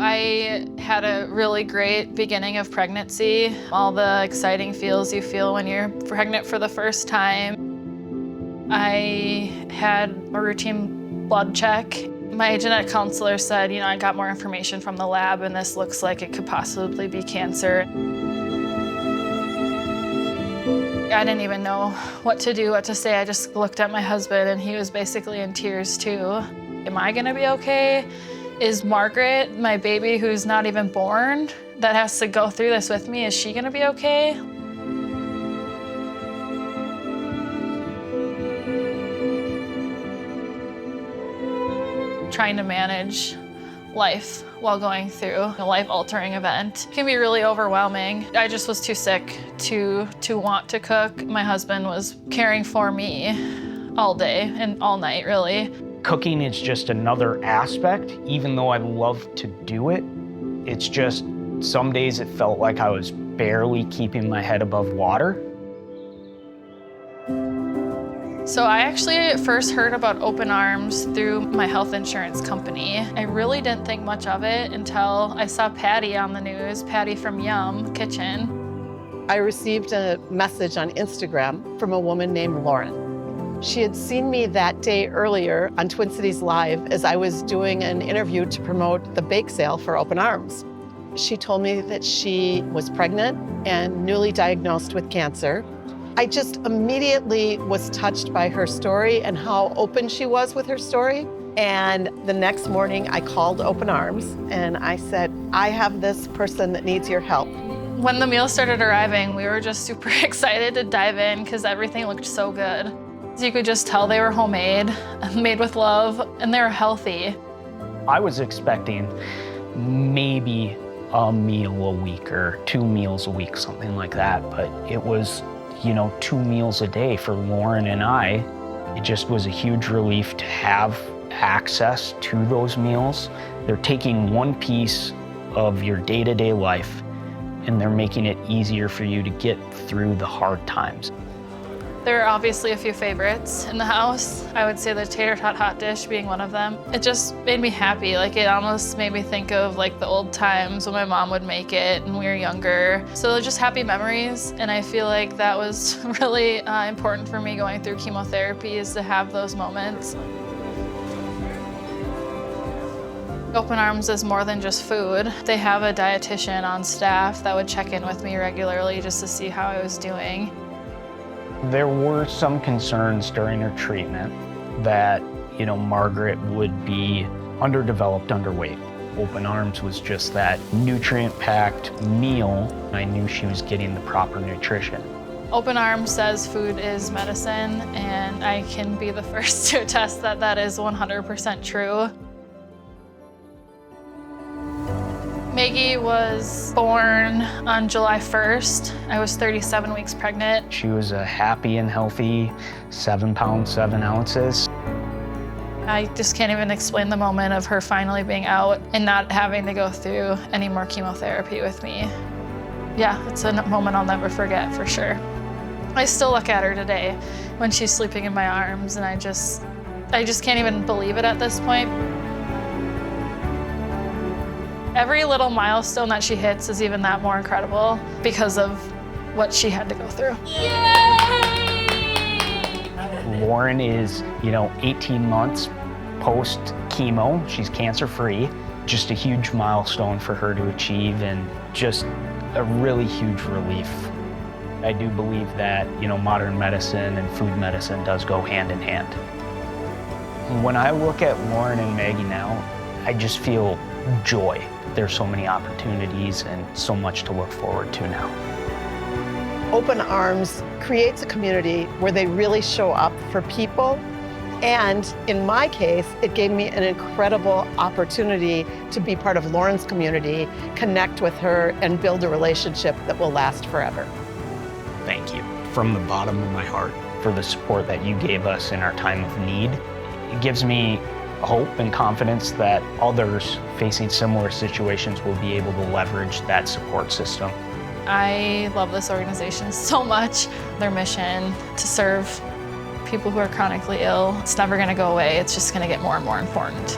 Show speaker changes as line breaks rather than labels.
I had a really great beginning of pregnancy. All the exciting feels you feel when you're pregnant for the first time. I had a routine blood check. My genetic counselor said, I got more information from the lab and this looks like it could possibly be cancer. I didn't even know what to do, what to say. I just looked at my husband and he was basically in tears too. Am I gonna be okay? Is Margaret, my baby who's not even born, that has to go through this with me, is she gonna be okay? Trying to manage life while going through a life-altering event can be really overwhelming. I just was too sick to want to cook. My husband was caring for me all day and all night, really.
Cooking is just another aspect. Even though I love to do it, it's just some days it felt like I was barely keeping my head above water.
So I actually first heard about Open Arms through my health insurance company. I really didn't think much of it until I saw Patty on the news, Patty from Yum Kitchen.
I received a message on Instagram from a woman named Lauren. She had seen me that day earlier on Twin Cities Live as I was doing an interview to promote the bake sale for Open Arms. She told me that she was pregnant and newly diagnosed with cancer. I just immediately was touched by her story and how open she was with her story. And the next morning I called Open Arms and I said, I have this person that needs your help.
When the meals started arriving, we were just super excited to dive in because everything looked so good. You could just tell they were homemade, made with love, and they were healthy.
I was expecting maybe a meal a week or 2 meals a week, something like that, but it was 2 meals a day for Lauren and I. It just was a huge relief to have access to those meals. They're taking one piece of your day-to-day life and they're making it easier for you to get through the hard times.
There are obviously a few favorites in the house. I would say the tater tot hot dish being one of them. It just made me happy. It almost made me think of the old times when my mom would make it and we were younger. So just happy memories. And I feel like that was really important for me going through chemotherapy, is to have those moments. Open Arms is more than just food. They have a dietitian on staff that would check in with me regularly just to see how I was doing.
There were some concerns during her treatment that, Margaret would be underdeveloped, underweight. Open Arms was just that nutrient-packed meal. I knew she was getting the proper nutrition.
Open Arms says food is medicine, and I can be the first to attest that that is 100% true. Maggie was born on July 1st. I was 37 weeks pregnant.
She was a happy and healthy 7 pounds, 7 ounces.
I just can't even explain the moment of her finally being out and not having to go through any more chemotherapy with me. Yeah, it's a moment I'll never forget, for sure. I still look at her today when she's sleeping in my arms, and I just can't even believe it at this point. Every little milestone that she hits is even that more incredible because of what she had to go through.
Yay! Lauren is, 18 months post chemo. She's cancer-free. Just a huge milestone for her to achieve and just a really huge relief. I do believe that, modern medicine and food medicine does go hand in hand. When I look at Lauren and Maggie now, I just feel joy. There's so many opportunities and so much to look forward to now.
Open Arms creates a community where they really show up for people. And in my case, it gave me an incredible opportunity to be part of Lauren's community, connect with her, and build a relationship that will last forever.
Thank you from the bottom of my heart for the support that you gave us in our time of need. It gives me hope and confidence that others facing similar situations will be able to leverage that support system.
I love this organization so much. Their mission to serve people who are chronically ill, it's never going to go away. It's just going to get more and more important.